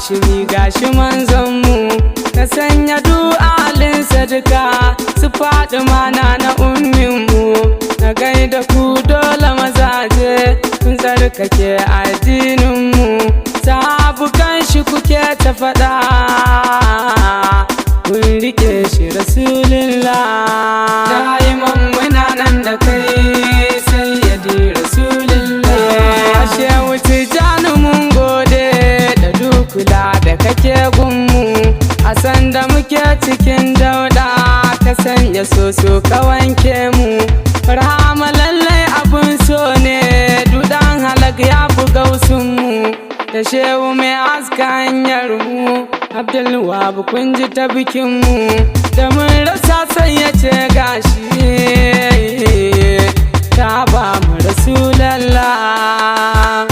hashimi gashi manzonmu, ka sanya du'alinsa duka su faɗi mana na umminmu. Na gaida ku dole mazaje kun tsarkake addininmu, sahabukan shi kuke ta faɗa kun rike shi rasulullah. Da'iman muna nan da kai sayyidi rasulullah. Shehu Tijjani mun gode da dukula da kake gunmu, a sanda muke cikin dauda ka sanya soso ka wanke mu. Rahama lallai abun so ne dudan halak ya fi gausunmu, da shehu mai aska hanyar mu Abdulwahab kun ji ta bikinmu, da mun rasa sai ya ce gashi ta ba mu rasulallah.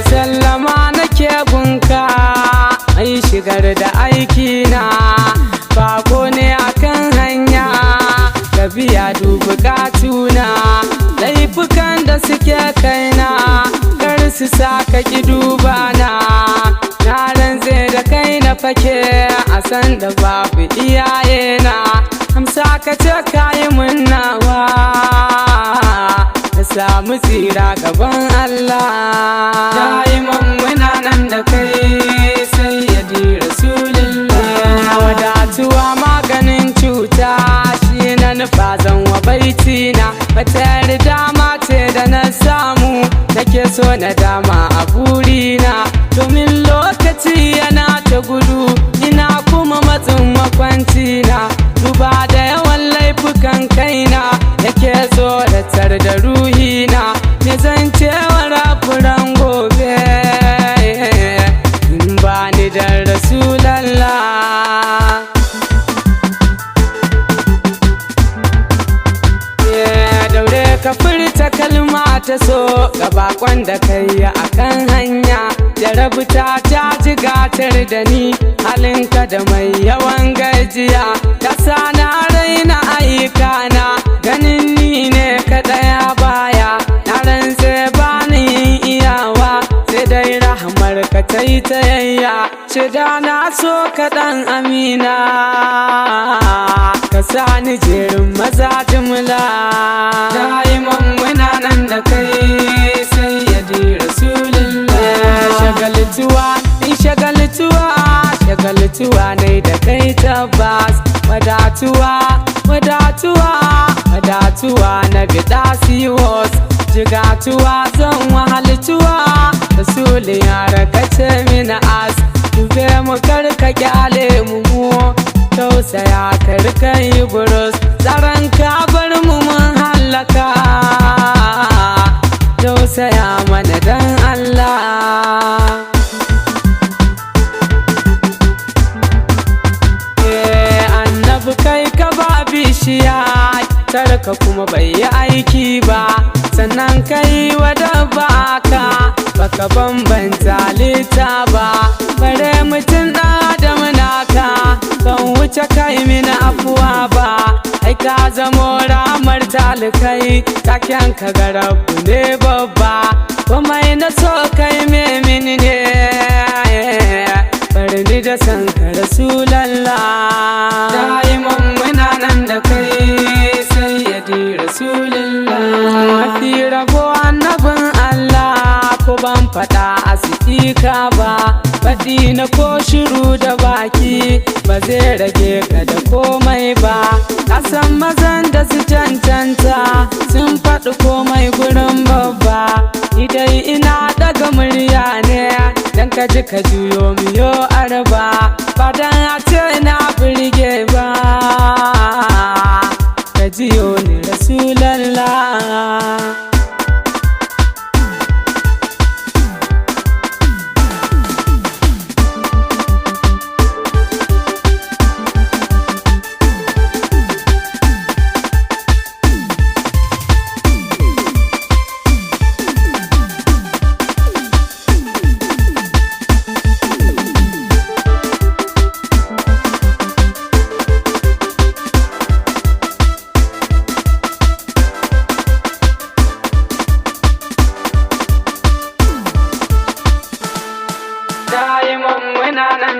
Sallama nake gunka ai shigar da aikina, bako ne akan hanya ka biya bukatuna. Laifukan da suke kaina kar su sa ka ki dubana, na rantse da kai na fake a san da babu iyayena. Amsa ka ce kayi mun nawa na samu tsira gaban Allah. Da'iman muna nan da kai sayyidi rasulullah. Wadatuwa maganin cuta shi na nufa zan wa baitina, wata yarda mace da na samu nake so na dama a burina, domin lokaci yana ta gudu ina kuma matsin makwancina. Duba da yawan laifukan kaina yake tsoratar da ruhina, me zan cewa rafuran gobe in ba ni da rasulallah. Daure ka furta kalma ta so ga bakon da kai a kan hanya, jarabta ta ji gatar da ni halinka da mai yawan gajiya. Ta sa na raina ayyukana ganin ni ne kaɗaya baya, na rantse ba ni yin iyawa sai dai rahmar ka ta yi tayayya. Shida na so kaɗan amina ka sa ni jerin maza jimla. Da'iman muna nan da kai sayyidi rasulullah. Shagaltuwa ne da kai tabbas, wadatuwa na bida siwos, jigatuwa zan wahaltuwa rasulun yara kace mina as. Dube mu karka kyale mu, tausaya karka yi burus, tsaron ka bar mu mun hallaka, tausaya mana dan Allah. Annabi kai ka ba bishiya tarka kuma bai yi aiki ba, sannan kai wada baka baka bambanta lita ba. Bare mutum adam naka ban wuce kai mini afuwa ba, ai ka zamo ramar talikai taken ka ga rabu ne babba. Komai na so kai me mini ne bari ni da san ka rasulallah. Da'iman muna nan da kai sayyidi rasulullah. Mafi rabo annabin Allah ko ban faɗa a sitika ba, faɗi na ko shiru da baki ba zai rage ka da komai ba. Kasan mazan da su cancanta sun faɗi komai gurin babba, idai ina daga murya ne dan ka ji ka juyo miyo arba, ba dan a ce na birge ba ka jiyo ni rasulallah.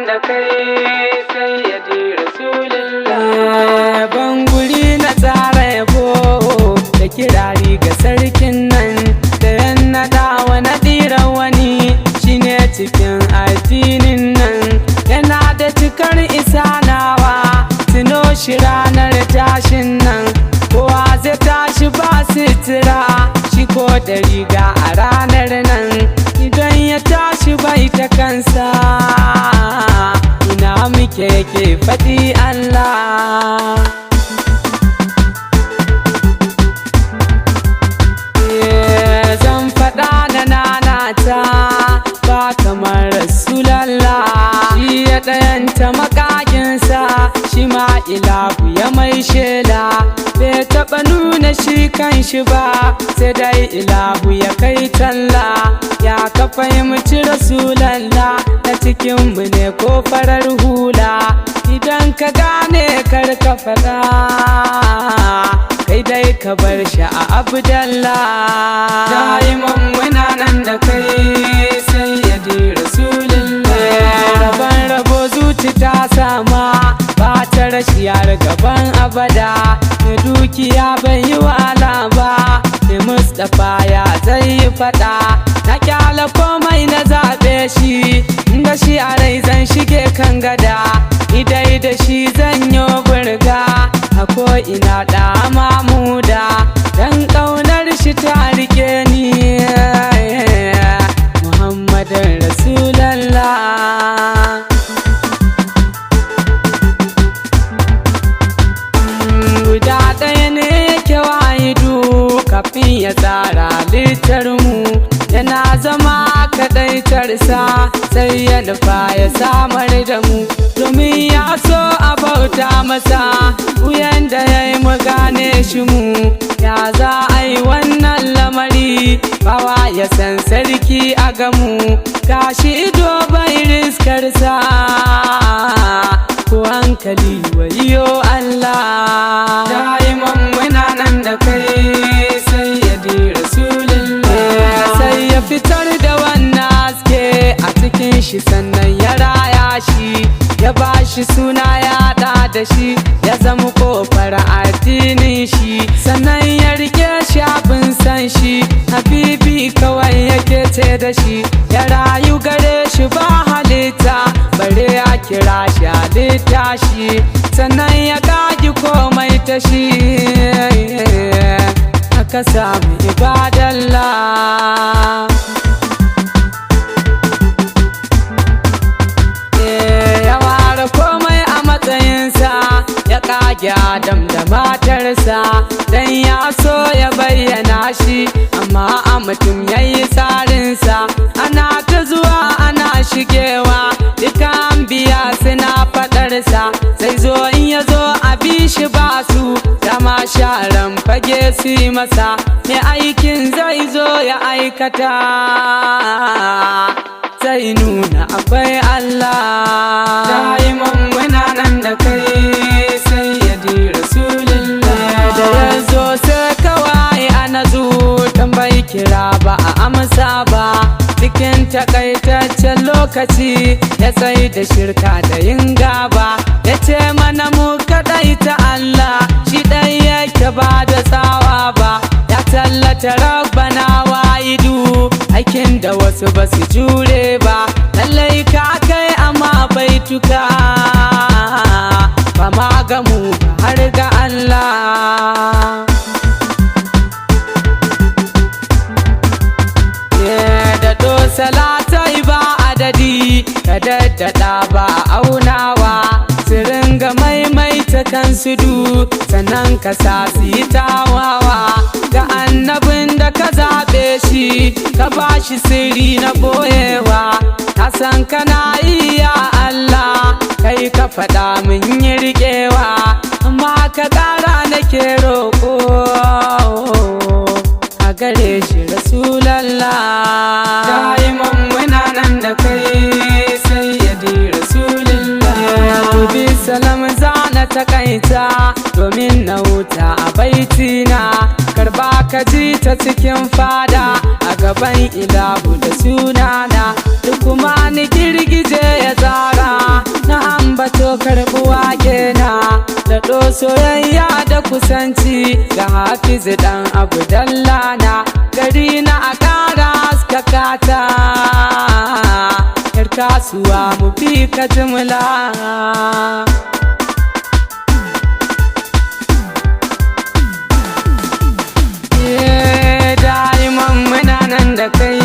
da kai sayyidi rasulullah. Ban guri na tsara yabo da kirari ga sarkin nan da yan naɗa wa naɗiran wani shine cikin addinin nan, yana da cikar isa nawa tuno shi ranar tashin nan. Kowa zai tashi ba sitira shi ko da riga a ranar nan, idan ya tashi bai ta kansa ina muke ke faɗi Allah. Zan faɗa na nanata ba kamar Rasulallah, shi ya ɗayanta makakinsa shi ma ilahu ya mai shela. Bai taɓa nuna shi kan shi ba sai dai ilahu ya kai talla. Ya ka fahimci Rasulallah na cikinmu ne ko farar hula, idan ka gane kar ka faɗa kai dai ka bar shi a Abdallah. Da'iman muna nan da kai sayyidi rasulullah. Rabon rabo zuci ta sama ba ta rashiyar gaban abada, mai dukiya bai yi wahala ba, mai Mustapha ya zai yi fada. Na kyala komai na zaɓe shi, da shi a rai zan shige kan gada, idai da shi zan yi burga a ko'ina da mamuda, dan ƙaunar shi ta rike ni Muhammadin Rasulallah. Guda ɗaya ne yake wahidu kafin ya tsara littarmu, yana zama kaɗaitarsa sai ya nufa ya samar da mu, domin ya so a bauta masa wuyan da ya yi mu gane shi mu. Ya za a yi wannan lamari bawa ya san sarki a gamu, gashi ido bai riskarsa ko hankali wayo Allah. Da'iman muna nan da kai sayyidi rasulullah. Sai ya fitar da wannan haske a cikin shi sannan ya raya shi, ya ba shi suna ya da shi, ya zama kofar addinin shi, sannan ya rike shi abin san shi, habibi kawai yake ce da shi. Ya rayu gare shi ba halitta bare ya kira shi halitta shi, sannan ya gaji komai ta shi aka samu ibadallah. Ya ware komai a matsayinsa, ya kage Adam da matarsa, dan ya so ya bayyana shi amma a mutum ya yi tsarinsa. Ana ta zuwa ana shigewa duka biya suna faɗarsa, sai zo in ya zo a bi shi ba su dama sharan fage su yi masa, mai aikin zai zo ya aikata zai nuna akwai Allah. Da'iman muna nan da kai sayyidi rasulullah. Da ya zo sai kawai ana zuwa bai kira ba a amsa ba, cikin takaitaccen lokaci ya tsaye da shirka da yin gaba, ya ce mana mu kaɗai ta Allah shi ɗai yake ba da tsawa ba, ya tallata rabbana wahidu aikin da wasu ba su jure ba. Lallai ka kai amma baituka ba ma ga mu har ga Allah. Daɗo salatai ba adadi ka daddada ba aunawa, su ringa maimaita kansu du sannan ka sa su yi tawawa. Ga annabin da ka zaɓe shi ka ba shi sirri na boyewa, ka san kana iya Allah kai ka faɗa min yi riƙewa, amma ka ƙara nake roƙo a gare shi Rasulallah. Da'iman muna nan da kai sayyidi rasulullah. Bi salam zana takaita domin na huta a baitina, karba ka ji ta cikin fada a gaban ilahu da sunana duk kuma ni girgije ya tsara na ambato karbuwa kena da soyayya da kusanci ga Hafizu dan Abdallana gari na a ƙara haskakata yar kasuwa mu fi ka jimla. Da'iman muna nan da kai